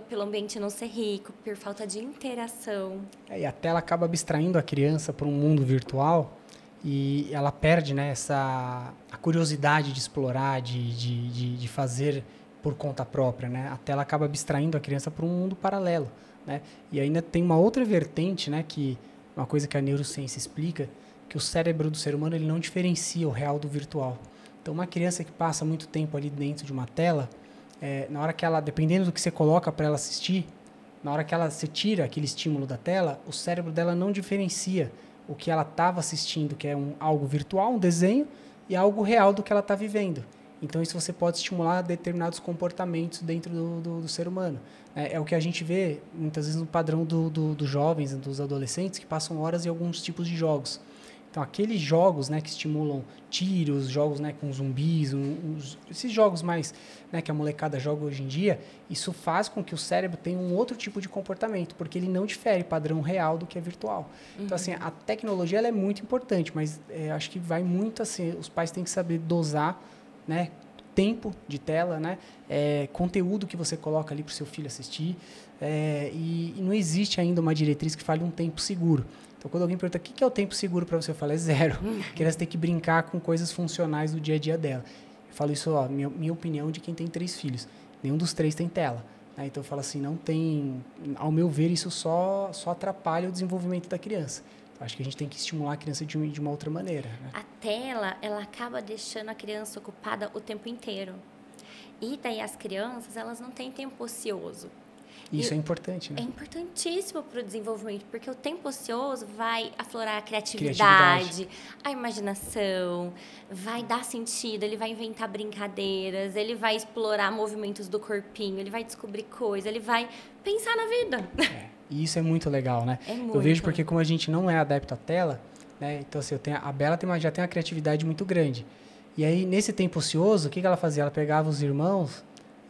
pelo ambiente não ser rico, por falta de interação. E a tela acaba abstraindo a criança para um mundo virtual e ela perde, né, a curiosidade de explorar, de fazer por conta própria, né? A tela acaba abstraindo a criança para um mundo paralelo, né? E ainda tem uma outra vertente, né, que uma coisa que a neurociência explica, que o cérebro do ser humano ele não diferencia o real do virtual. Então, uma criança que passa muito tempo ali dentro de uma tela, na hora que ela, dependendo do que você coloca para ela assistir, na hora que você tira aquele estímulo da tela, o cérebro dela não diferencia o que ela estava assistindo, que é algo virtual, um desenho, e algo real do que ela está vivendo. Então, isso você pode estimular determinados comportamentos dentro do ser humano. É o que a gente vê, muitas vezes, no padrão dos jovens, dos adolescentes, que passam horas em alguns tipos de jogos. Então, aqueles jogos, né, que estimulam tiros, jogos, né, com zumbis, esses jogos mais, né, que a molecada joga hoje em dia, isso faz com que o cérebro tenha um outro tipo de comportamento, porque ele não difere padrão real do que é virtual. Então, assim, a tecnologia ela é muito importante, mas acho que vai muito assim, os pais têm que saber dosar, né, tempo de tela, né, conteúdo que você coloca ali para o seu filho assistir, e não existe ainda uma diretriz que fale um tempo seguro. Então, quando alguém pergunta o que é o tempo seguro para você, eu falo, é 0. A criança tem que brincar com coisas funcionais do dia a dia dela. Eu falo isso, ó, minha opinião de quem tem 3 filhos. Nenhum dos 3 tem tela. Né? Então, eu falo assim, não tem... Ao meu ver, isso só atrapalha o desenvolvimento da criança. Então, acho que a gente tem que estimular a criança de uma outra maneira. Né? A tela, ela acaba deixando a criança ocupada o tempo inteiro. E daí as crianças, elas não têm tempo ocioso. Isso é importante, né? É importantíssimo para o desenvolvimento, porque o tempo ocioso vai aflorar a criatividade, a imaginação, vai dar sentido, ele vai inventar brincadeiras, ele vai explorar movimentos do corpinho, ele vai descobrir coisas, ele vai pensar na vida. E isso é muito legal, né? É muito. Eu vejo porque como a gente não é adepto à tela, né? Então, assim, a Bela já tem uma criatividade muito grande. E aí, nesse tempo ocioso, o que ela fazia? Ela pegava os irmãos...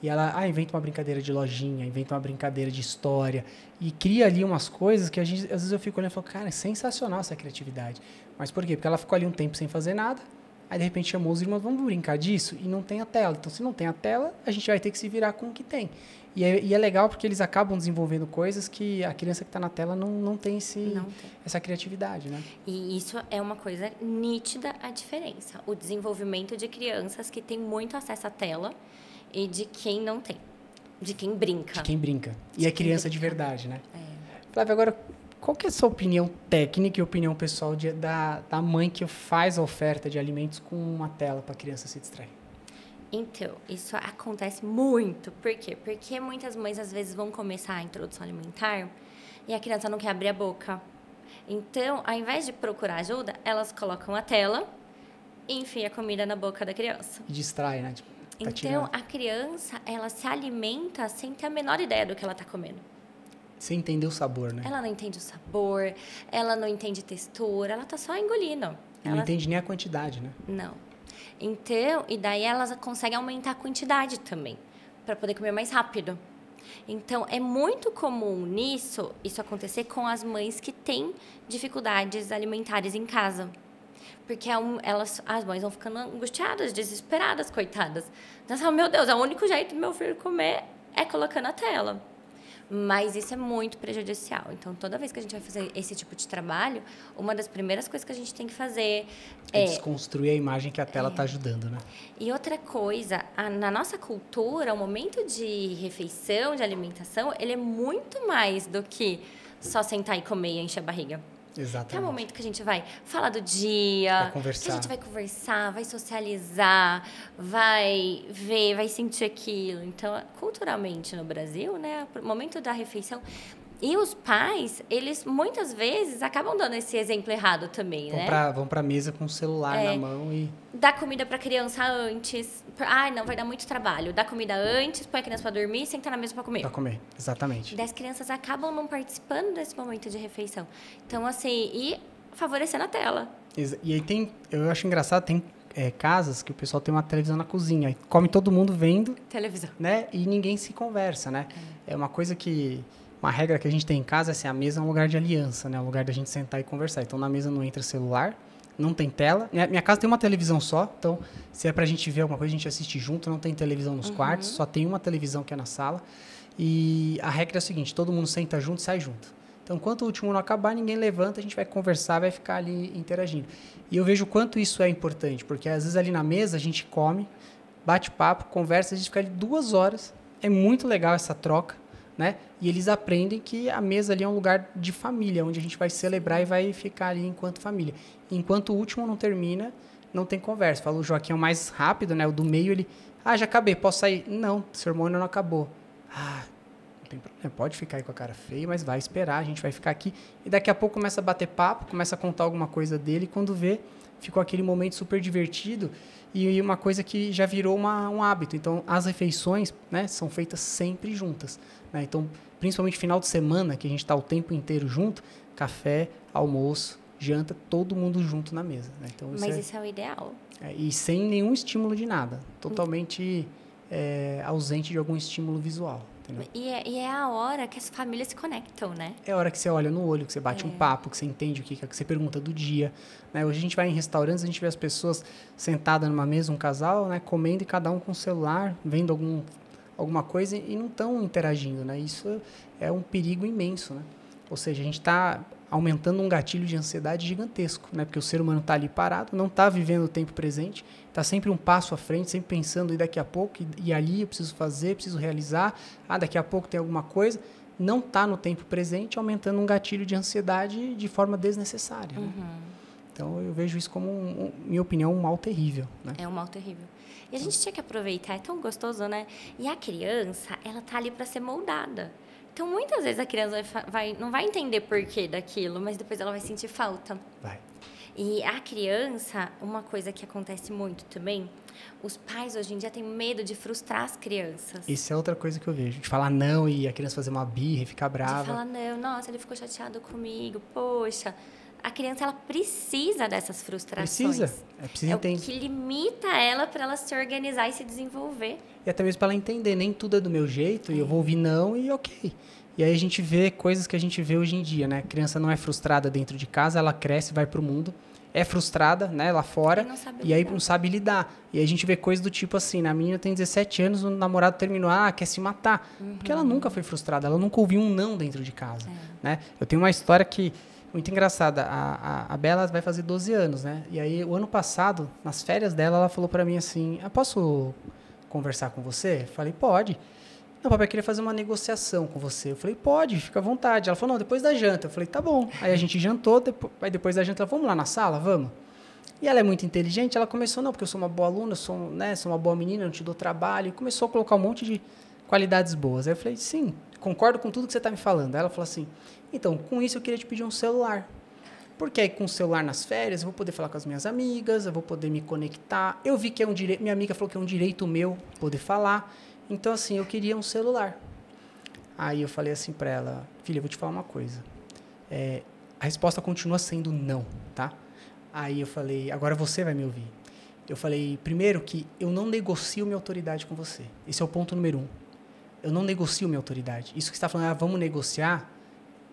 E ela inventa uma brincadeira de lojinha, inventa uma brincadeira de história e cria ali umas coisas que às vezes eu fico olhando e falo, cara, é sensacional essa criatividade. Mas por quê? Porque ela ficou ali um tempo sem fazer nada, aí de repente chamou os irmãos, vamos brincar disso? E não tem a tela. Então, se não tem a tela, a gente vai ter que se virar com o que tem. E é legal porque eles acabam desenvolvendo coisas que a criança que está na tela não tem essa criatividade, né? E isso é uma coisa nítida a diferença. O desenvolvimento de crianças que têm muito acesso à tela e de quem não tem. De quem brinca. De quem brinca. E é criança de verdade, né? Flávia, agora, qual que é a sua opinião técnica e opinião pessoal da mãe que faz a oferta de alimentos com uma tela para a criança se distrair? Então, isso acontece muito. Por quê? Porque muitas mães, às vezes, vão começar a introdução alimentar e a criança não quer abrir a boca. Então, ao invés de procurar ajuda, elas colocam a tela e enfiam a comida na boca da criança. E distrai, né? Tipo, então, a criança, ela se alimenta sem ter a menor ideia do que ela está comendo. Sem entender o sabor, né? Ela não entende o sabor, ela não entende textura, ela está só engolindo. Não entende nem a quantidade, né? Não. Então, e daí elas conseguem aumentar a quantidade também, para poder comer mais rápido. Então, é muito comum isso acontecer com as mães que têm dificuldades alimentares em casa. Porque as mães vão ficando angustiadas, desesperadas, coitadas. Elas falam, meu Deus, o único jeito do meu filho comer é colocando a tela. Mas isso é muito prejudicial. Então, toda vez que a gente vai fazer esse tipo de trabalho, uma das primeiras coisas que a gente tem que fazer é desconstruir a imagem que a tela está ajudando, né? E outra coisa, na nossa cultura, o momento de refeição, de alimentação, ele é muito mais do que só sentar e comer e encher a barriga. Exatamente. Que é o momento que a gente vai falar do dia, que a gente vai conversar, vai socializar, vai ver, vai sentir aquilo. Então, culturalmente no Brasil, né, o momento da refeição... E os pais, eles muitas vezes acabam dando esse exemplo errado também, né? Vão pra mesa com o celular na mão e... Dá comida pra criança antes. Não, vai dar muito trabalho. Dá comida antes, põe a criança pra dormir e senta na mesa pra comer. Pra comer, exatamente. E as crianças acabam não participando desse momento de refeição. Então, assim, e favorecendo a tela. E aí eu acho engraçado, tem casas que o pessoal tem uma televisão na cozinha. Aí come todo mundo vendo. Televisão. Né? E ninguém se conversa, né? É uma coisa que... Uma regra que a gente tem em casa é assim, a mesa é um lugar de aliança, né? É um lugar da gente sentar e conversar. Então, na mesa não entra celular, não tem tela. Minha casa tem uma televisão só, então se é pra gente ver alguma coisa, a gente assiste junto, não tem televisão nos quartos, só tem uma televisão que é na sala. E a regra é a seguinte, todo mundo senta junto e sai junto. Então, enquanto o último não acabar, ninguém levanta, a gente vai conversar, vai ficar ali interagindo. E eu vejo o quanto isso é importante, porque às vezes ali na mesa a gente come, bate papo, conversa, a gente fica ali 2 horas. É muito legal essa troca, né? E eles aprendem que a mesa ali é um lugar de família, onde a gente vai celebrar e vai ficar ali enquanto família. Enquanto o último não termina, não tem conversa. Fala, o Joaquim é o mais rápido, né? O do meio, ele... já acabei, posso sair? Não, seu irmão ainda não acabou. Não tem problema, pode ficar aí com a cara feia, mas vai esperar, a gente vai ficar aqui. E daqui a pouco começa a bater papo, começa a contar alguma coisa dele, e quando vê, ficou aquele momento super divertido e uma coisa que já virou um hábito. Então, as refeições, né, são feitas sempre juntas, né? Então, principalmente final de semana, que a gente está o tempo inteiro junto, café, almoço, janta, todo mundo junto na mesa, né? Então, isso é o ideal. E sem nenhum estímulo de nada, totalmente ausente de algum estímulo visual. E é a hora que as famílias se conectam, né? É a hora que você olha no olho, que você bate um papo, que você entende o que você pergunta do dia, né? Hoje a gente vai em restaurantes, a gente vê as pessoas sentadas numa mesa, um casal, né, comendo e cada um com o celular, vendo alguma coisa e não estão interagindo, né? Isso é um perigo imenso, né? Ou seja, a gente está aumentando um gatilho de ansiedade gigantesco, né? Porque o ser humano está ali parado, não está vivendo o tempo presente, está sempre um passo à frente, sempre pensando e daqui a pouco, e ali eu preciso fazer, preciso realizar, daqui a pouco tem alguma coisa, não está no tempo presente, aumentando um gatilho de ansiedade de forma desnecessária. Né? Então, eu vejo isso como, minha opinião, um mal terrível. Né? É um mal terrível. E a gente tinha que aproveitar, é tão gostoso, né? E a criança, ela tá ali para ser moldada. Então, muitas vezes a criança não vai entender porquê daquilo, mas depois ela vai sentir falta. Vai. E a criança, uma coisa que acontece muito também, os pais hoje em dia têm medo de frustrar as crianças. Isso é outra coisa que eu vejo. De falar não e a criança fazer uma birra e ficar brava. De falar não, nossa, ele ficou chateado comigo, poxa. A criança, ela precisa dessas frustrações. Precisa entender. O que limita ela para ela se organizar e se desenvolver. E até mesmo para ela entender, nem tudo é do meu jeito, e eu vou ouvir não e ok. E aí a gente vê coisas que a gente vê hoje em dia, né? A criança não é frustrada dentro de casa, ela cresce, vai pro mundo, é frustrada, né, lá fora, e aí não sabe lidar. E aí a gente vê coisas do tipo assim, né? A menina tem 17 anos, o namorado terminou, quer se matar. Porque ela nunca foi frustrada, ela nunca ouviu um não dentro de casa, né? Eu tenho uma história que muito engraçada. A Bela vai fazer 12 anos, né? E aí, o ano passado, nas férias dela, ela falou pra mim assim, posso conversar com você? Eu falei, pode. Não, papai, eu queria fazer uma negociação com você. Eu falei, pode, fica à vontade. Ela falou, não, depois da janta. Eu falei, tá bom. Aí a gente jantou, depois da janta, ela falou, vamos lá na sala, vamos? E ela é muito inteligente, ela começou, não, porque eu sou uma boa aluna, sou uma boa menina, não te dou trabalho. E começou a colocar um monte de qualidades boas. Aí eu falei, sim, concordo com tudo que você está me falando. Aí ela falou assim, então, com isso eu queria te pedir um celular. Porque aí com o celular nas férias, eu vou poder falar com as minhas amigas, eu vou poder me conectar. Eu vi que é um direito, minha amiga falou que é um direito meu poder falar. Então, assim, eu queria um celular. Aí eu falei assim para ela, filha, eu vou te falar uma coisa. A resposta continua sendo não, tá? Aí eu falei, agora você vai me ouvir. Eu falei, primeiro que eu não negocio minha autoridade com você. Esse é o ponto número 1. Eu não negocio minha autoridade. Isso que você está falando, vamos negociar,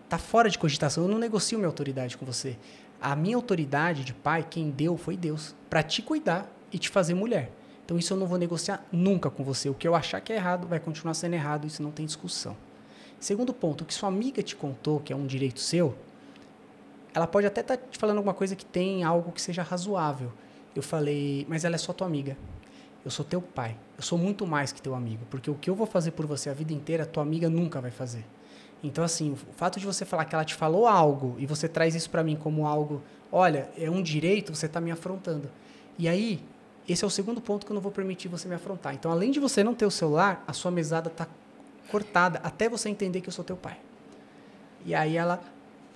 está fora de cogitação. Eu não negocio minha autoridade com você. A minha autoridade de pai, quem deu foi Deus, para te cuidar e te fazer mulher. Então, isso eu não vou negociar nunca com você. O que eu achar que é errado, vai continuar sendo errado. Isso não tem discussão. Segundo ponto, o que sua amiga te contou, que é um direito seu, ela pode até estar te falando alguma coisa que tem algo que seja razoável. Eu falei, mas ela é só tua amiga. Eu sou teu pai. Eu sou muito mais que teu amigo. Porque o que eu vou fazer por você a vida inteira, tua amiga nunca vai fazer. Então, assim, o fato de você falar que ela te falou algo e você traz isso para mim como algo, olha, é um direito, você está me afrontando. E aí, esse é o segundo ponto que eu não vou permitir você me afrontar. Então, além de você não ter o celular, a sua mesada está cortada até você entender que eu sou teu pai. E aí ela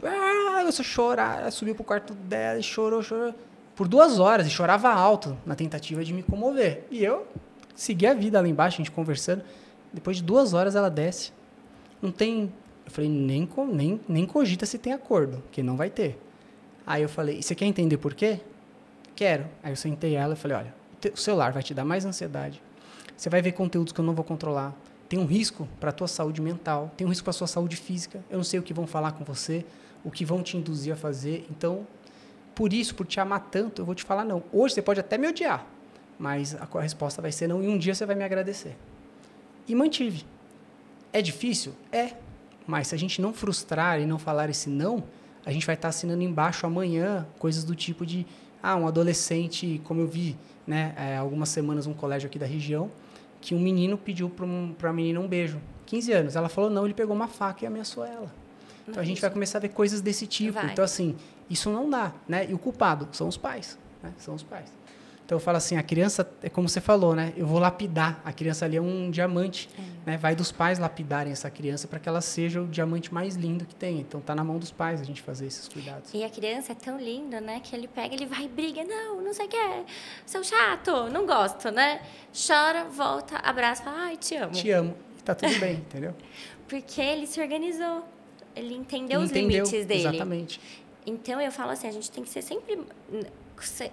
começou a chorar, ela subiu pro quarto dela e chorou por 2 horas e chorava alto na tentativa de me comover. E eu segui a vida lá embaixo, a gente conversando. Depois de 2 horas ela desce. Não tem... Eu falei, nem cogita se tem acordo, que não vai ter. Aí eu falei, você quer entender por quê? Quero. Aí eu sentei ela e falei, olha, o celular vai te dar mais ansiedade. Você vai ver conteúdos que eu não vou controlar. Tem um risco para a tua saúde mental, tem um risco para a sua saúde física. Eu não sei o que vão falar com você, o que vão te induzir a fazer. Então, por isso, por te amar tanto, eu vou te falar não. Hoje você pode até me odiar, mas a resposta vai ser não e um dia você vai me agradecer. E mantive. É difícil? É. Mas se a gente não frustrar e não falar esse não, a gente vai estar assinando embaixo amanhã coisas do tipo de um adolescente, como eu vi, né, algumas semanas um colégio aqui da região, que um menino pediu para a menina um beijo. 15 anos. Ela falou não, ele pegou uma faca e ameaçou ela. Então, a gente vai começar a ver coisas desse tipo. Então, assim, isso não dá, né? E o culpado são os pais, né? São os pais. Então, eu falo assim, a criança, é como você falou, né? Eu vou lapidar. A criança ali é um diamante, né? Vai dos pais lapidarem essa criança para que ela seja o diamante mais lindo que tem. Então, tá na mão dos pais a gente fazer esses cuidados. E a criança é tão linda, né? Que ele pega, ele vai e briga. Não sei o que é. Seu chato, não gosto, né? Chora, volta, abraça, fala, ai, te amo. Te amo. E tá tudo bem, entendeu? Porque ele se organizou. Ele entendeu os limites dele. Exatamente. Então, eu falo assim, a gente tem que ser sempre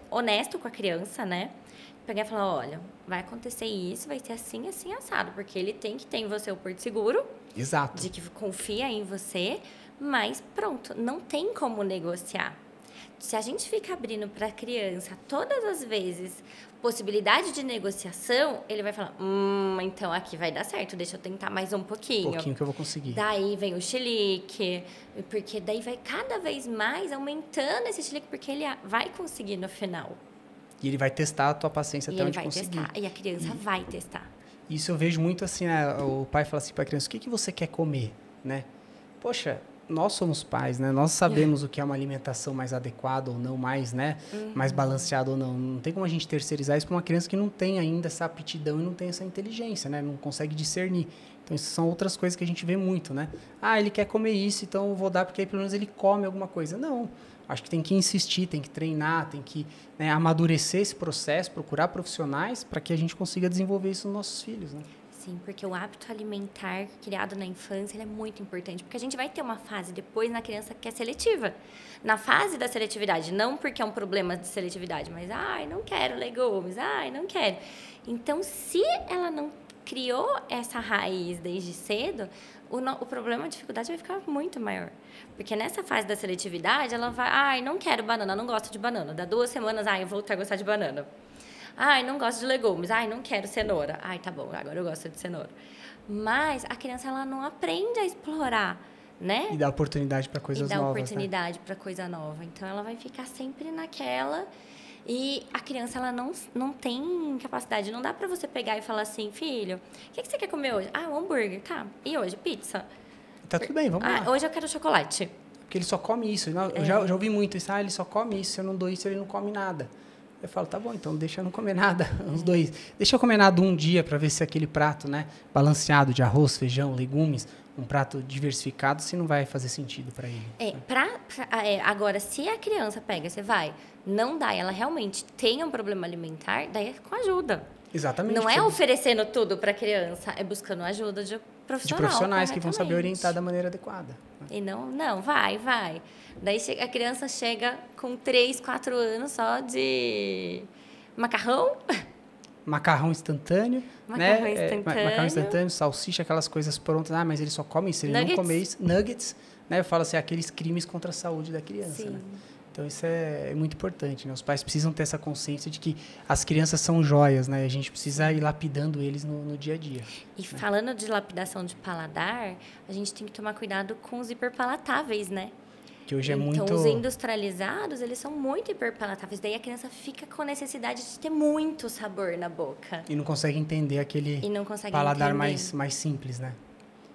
honesto com a criança, né? Pegar e falar, olha, vai acontecer isso, vai ser assim, assim, assado. Porque ele tem que ter em você o porto seguro. Exato. De que confia em você. Mas, pronto, não tem como negociar. Se a gente fica abrindo para a criança todas as vezes possibilidade de negociação, ele vai falar, então aqui vai dar certo, deixa eu tentar mais um pouquinho. Um pouquinho que eu vou conseguir. Daí vem o chilique, porque daí vai cada vez mais aumentando esse chilique, porque ele vai conseguir no final. E ele vai testar a tua paciência até onde conseguir. Ele vai testar, e a criança vai testar. Isso eu vejo muito assim, né? O pai fala assim para a criança, o que você quer comer, né? Poxa, nós somos pais, né? Nós sabemos o que é uma alimentação mais adequada ou não, mais, né? Mais balanceada ou não. Não tem como a gente terceirizar isso para uma criança que não tem ainda essa aptidão e não tem essa inteligência, né? Não consegue discernir. Então, isso são outras coisas que a gente vê muito, né? Ele quer comer isso, então eu vou dar porque aí pelo menos ele come alguma coisa. Não. Acho que tem que insistir, tem que treinar, tem que, né, amadurecer esse processo, procurar profissionais para que a gente consiga desenvolver isso nos nossos filhos, né? Sim, porque o hábito alimentar criado na infância ele é muito importante. Porque a gente vai ter uma fase depois na criança que é seletiva. Na fase da seletividade, não porque é um problema de seletividade, mas, não quero legumes, não quero. Então, se ela não criou essa raiz desde cedo, o problema, a dificuldade vai ficar muito maior. Porque nessa fase da seletividade, ela vai, não quero banana, não gosto de banana. Dá 2 semanas, eu vou voltar a gostar de banana. Não gosto de legumes. Não quero cenoura. Tá bom, agora eu gosto de cenoura. Mas a criança, ela não aprende a explorar, né? E dá oportunidade para coisas novas, E dá oportunidade, né, para coisa nova. Então, ela vai ficar sempre naquela. E a criança, ela não tem capacidade. Não dá para você pegar e falar assim, filho, o que você quer comer hoje? Um hambúrguer. Tá. E hoje? Pizza. Tá tudo bem, vamos lá. Hoje eu quero chocolate. Porque ele só come isso. Eu já ouvi muito isso. Ele só come isso. Se eu não dou isso, ele não come nada. Eu falo, tá bom, então deixa eu não comer nada, uns 2. Deixa eu comer nada um dia para ver se aquele prato, né, balanceado de arroz, feijão, legumes, um prato diversificado, se não vai fazer sentido para ele. Agora, se a criança pega, não dá, ela realmente tem um problema alimentar, daí é com ajuda. Exatamente. Não é oferecendo tudo para a criança, é buscando ajuda de profissionais que vão saber orientar da maneira adequada. E não, vai. Daí a criança chega com 3, 4 anos só de macarrão. Macarrão instantâneo, macarrão instantâneo, salsicha, aquelas coisas prontas. Mas ele só come isso, ele não come isso. Nuggets, né? Eu falo assim, aqueles crimes contra a saúde da criança, né? Então, isso é muito importante, né? Os pais precisam ter essa consciência de que as crianças são joias, né? A gente precisa ir lapidando eles no dia a dia. E falando de lapidação de paladar, a gente tem que tomar cuidado com os hiperpalatáveis, né? Que hoje é muito... Então, os industrializados, eles são muito hiperpalatáveis. Daí, a criança fica com necessidade de ter muito sabor na boca. E não consegue entender aquele paladar mais simples, né?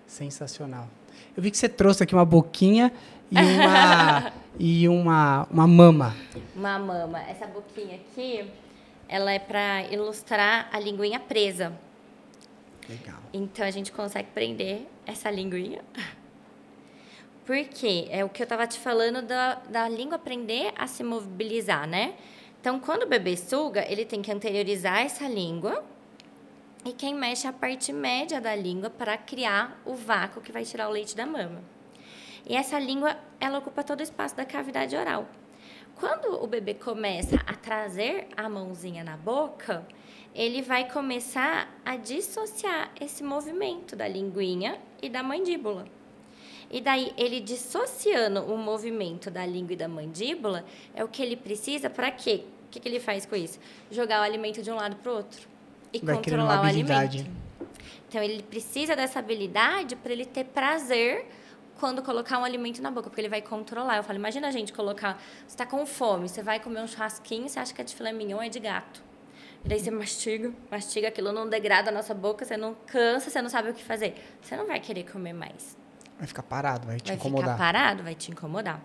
Sensacional. Eu vi que você trouxe aqui uma boquinha e uma mama. Uma mama. Essa boquinha aqui, ela é para ilustrar a linguinha presa. Legal. Então, a gente consegue prender essa linguinha. Porque é o que eu estava te falando da língua aprender a se mobilizar, né? Então, quando o bebê suga, ele tem que anteriorizar essa língua. E quem mexe é a parte média da língua para criar o vácuo que vai tirar o leite da mama. E essa língua, ela ocupa todo o espaço da cavidade oral. Quando o bebê começa a trazer a mãozinha na boca, ele vai começar a dissociar esse movimento da linguinha e da mandíbula. E daí, ele dissociando o movimento da língua e da mandíbula é o que ele precisa para quê? O que ele faz com isso? Jogar o alimento de um lado para o outro e Vai controlar o alimento. Então, ele precisa dessa habilidade para ele ter prazer quando colocar um alimento na boca, porque ele vai controlar. Eu falo, imagina a gente colocar... Você está com fome, você vai comer um churrasquinho, você acha que é de filé mignon, é de gato. E daí você mastiga, aquilo não degrada a nossa boca, você não cansa, você não sabe o que fazer. Você não vai querer comer mais. Vai ficar parado, vai te incomodar. Vai ficar parado, vai te incomodar.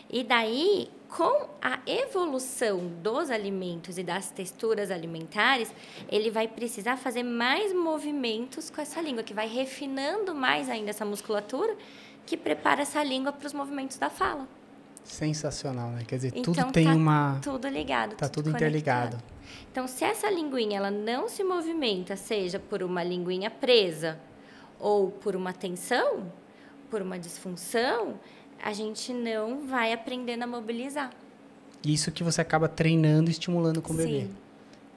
E daí, com a evolução dos alimentos e das texturas alimentares, ele vai precisar fazer mais movimentos com essa língua, que vai refinando mais ainda essa musculatura, que prepara essa língua para os movimentos da fala. Sensacional, né? Quer dizer, então, tudo tem uma... tudo ligado. Tá tudo interligado. Então, se essa linguinha ela não se movimenta, seja por uma linguinha presa ou por uma tensão, por uma disfunção, a gente não vai aprendendo a mobilizar. Isso que você acaba treinando e estimulando com o bebê. Sim.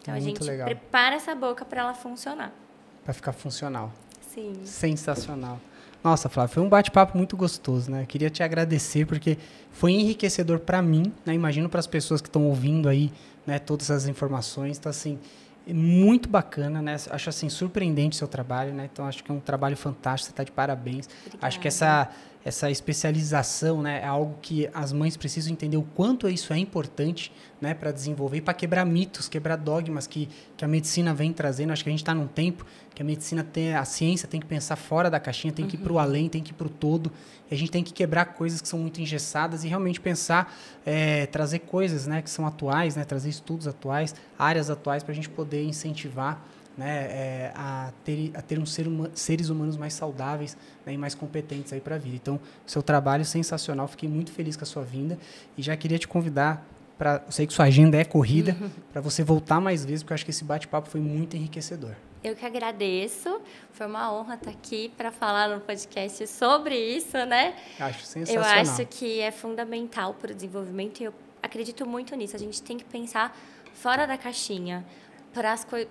Então, Muito a gente legal. prepara essa boca para ela funcionar. Para ficar funcional. Sim. Sensacional. Nossa, Flávia, foi um bate-papo muito gostoso, né? Queria te agradecer porque foi enriquecedor para mim, né? Imagino para as pessoas que estão ouvindo aí, né, todas as informações. Então, assim, muito bacana, né? Acho, assim, surpreendente o seu trabalho, né? Então, acho que é um trabalho fantástico, você está de parabéns. Obrigada. Acho que essa especialização, né, é algo que as mães precisam entender o quanto isso é importante, né, para desenvolver e para quebrar mitos, quebrar dogmas que a medicina vem trazendo. Acho que a gente está num tempo que a ciência tem que pensar fora da caixinha, tem que ir para o além, tem que ir para o todo. E a gente tem que quebrar coisas que são muito engessadas e realmente pensar, trazer coisas, né, que são atuais, né, trazer estudos atuais, áreas atuais para a gente poder incentivar, né, a ter seres humanos mais saudáveis, né, e mais competentes aí para a vida. Então, seu trabalho é sensacional, fiquei muito feliz com a sua vinda e já queria te convidar para, eu sei que sua agenda é corrida, para você voltar mais vezes, porque eu acho que esse bate-papo foi muito enriquecedor. Eu que agradeço, foi uma honra estar aqui para falar no podcast sobre isso, né? Acho sensacional. Eu acho que é fundamental para o desenvolvimento e eu acredito muito nisso. A gente tem que pensar fora da caixinha.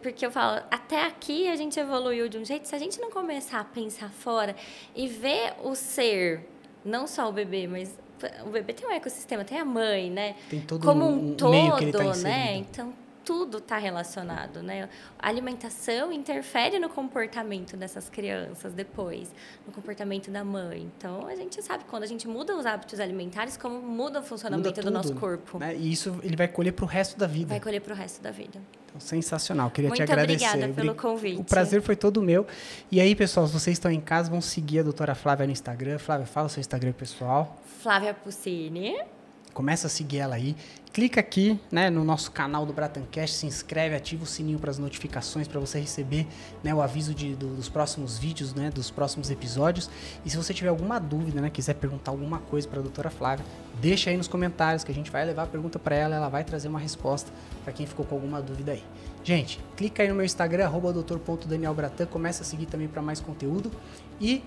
Porque eu falo, até aqui a gente evoluiu de um jeito, se a gente não começar a pensar fora e ver o ser, não só o bebê, mas o bebê tem um ecossistema, tem a mãe, né? Tem todo como um todo, meio que ele tá inserido, né? Então, tudo está relacionado, né? A alimentação interfere no comportamento dessas crianças depois, no comportamento da mãe. Então, a gente sabe, quando a gente muda os hábitos alimentares, como muda o funcionamento do nosso corpo. Né? E isso ele vai colher para o resto da vida. Vai colher para o resto da vida. Então, sensacional. Queria te Muito agradecer. obrigada pelo convite. O prazer foi todo meu. E aí, pessoal, se vocês estão em casa, vão seguir a doutora Flávia no Instagram. Flávia, fala o seu Instagram pessoal. Flávia Puccini. Começa a seguir ela aí. Clica aqui, né, no nosso canal do Bratancast, se inscreve, ativa o sininho para as notificações para você receber, né, o aviso dos próximos vídeos, né, dos próximos episódios. E se você tiver alguma dúvida, né, quiser perguntar alguma coisa para a doutora Flávia, deixa aí nos comentários que a gente vai levar a pergunta para ela, ela vai trazer uma resposta para quem ficou com alguma dúvida aí. Gente, clica aí no meu Instagram, @doutor.danielbratan, começa a seguir também para mais conteúdo e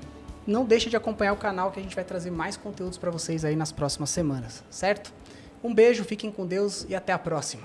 não deixa de acompanhar o canal que a gente vai trazer mais conteúdos para vocês aí nas próximas semanas, certo? Um beijo, fiquem com Deus e até a próxima.